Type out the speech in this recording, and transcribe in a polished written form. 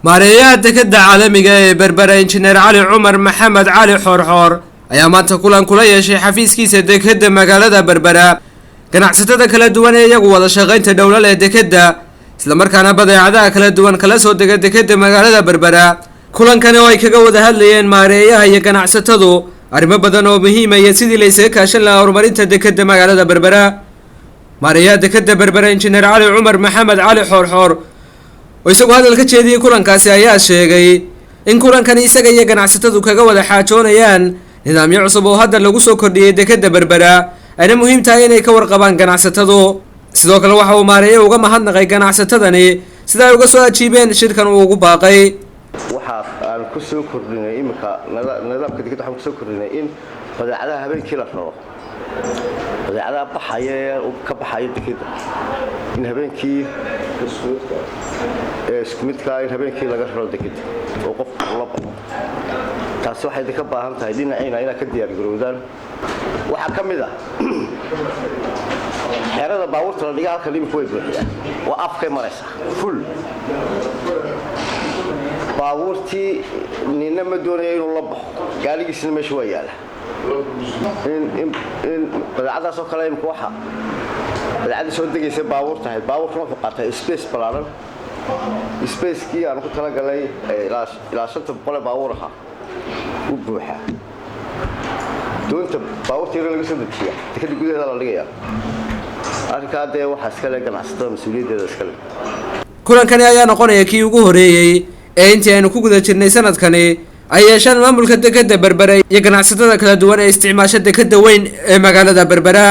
maareeyaha dekedda caalamiga ee berbera injineer cali cumar maxamed cali xoorxoor ayaa maanta kulan kula yeeshay xafiiskiisa dekedda magaalada berbera ganacsatada kala duwan ee iyagu wada shaqaynta dowladda ee dekedda isla markaana badeecadaha kala duwan kala soo dega dekedda magaalada berbera kulankani oo ay kaga wada hadlayeen maareeyaha iyo ganacsatadu arrimo badan oo muhiim ah iyo sidii la isaga kaashan lahaa horumarinta dekedda magaalada berbera maareeyaha dekedda berbera injineer cali cumar maxamed cali xoorxoor oo isagu hadal ka jeediyay kulankaasi ayaa sheegay in kulankani isaga iyo ganacsatadu kaga wada xaajoonayaan nidaamyo cusub oo hadda lagu soo kordhiyay dekedda berbera ayna muhiim tahay inay ka warqabaan ganacsatadu sidoo kale waxa uu maareeyo uga mahadnaqay ganacsatadani sida ay uga soo ajiibeen shirkan uu ugu baaqay waxa aan ku soo kordhinay imika nidaamka dekedda waxaan ku soo kordhinay in badeecadaha habeenkii la raro badeecadaha baxaya ka baxaya dekedda in habeenkii iskumidka in habeenkii laga raro dekedda oo qofku la baxo taasi waxay ka baahan tahay dhinacayna inaad ka diyaar garowdaan waxa ka mid ah xeerada baabuurta la dhigaa halka limit way buuxiyaan waa afkay maraysa full baabuurtii nina ma doonayo inuu la baxo gaarigiisna meesha waa yaala in badeecadaas oo kale imka waxa badeecada soo degaysa baabuur tahay baabuurka wuxuu qaatay space balaaran space-kii aan ku talagalay ilaa 500 baabuur aha u buuxa doonta baabuurtii laga soo dejiya dekedda gudaheeda la dhigayaa arrinkaa dee waxaa iska leh ganacsatada mas-uuliyaddeeda iska leh kulankani ayaa noqonaya kii ugu horeeyey ee intii aynu ku guda jirnay sanadkani ay yeeshaan maamulka dekedda berbera iyo ganacsatada kala duwan ee isticmaasha dekedda weyn ee magaalada berbera.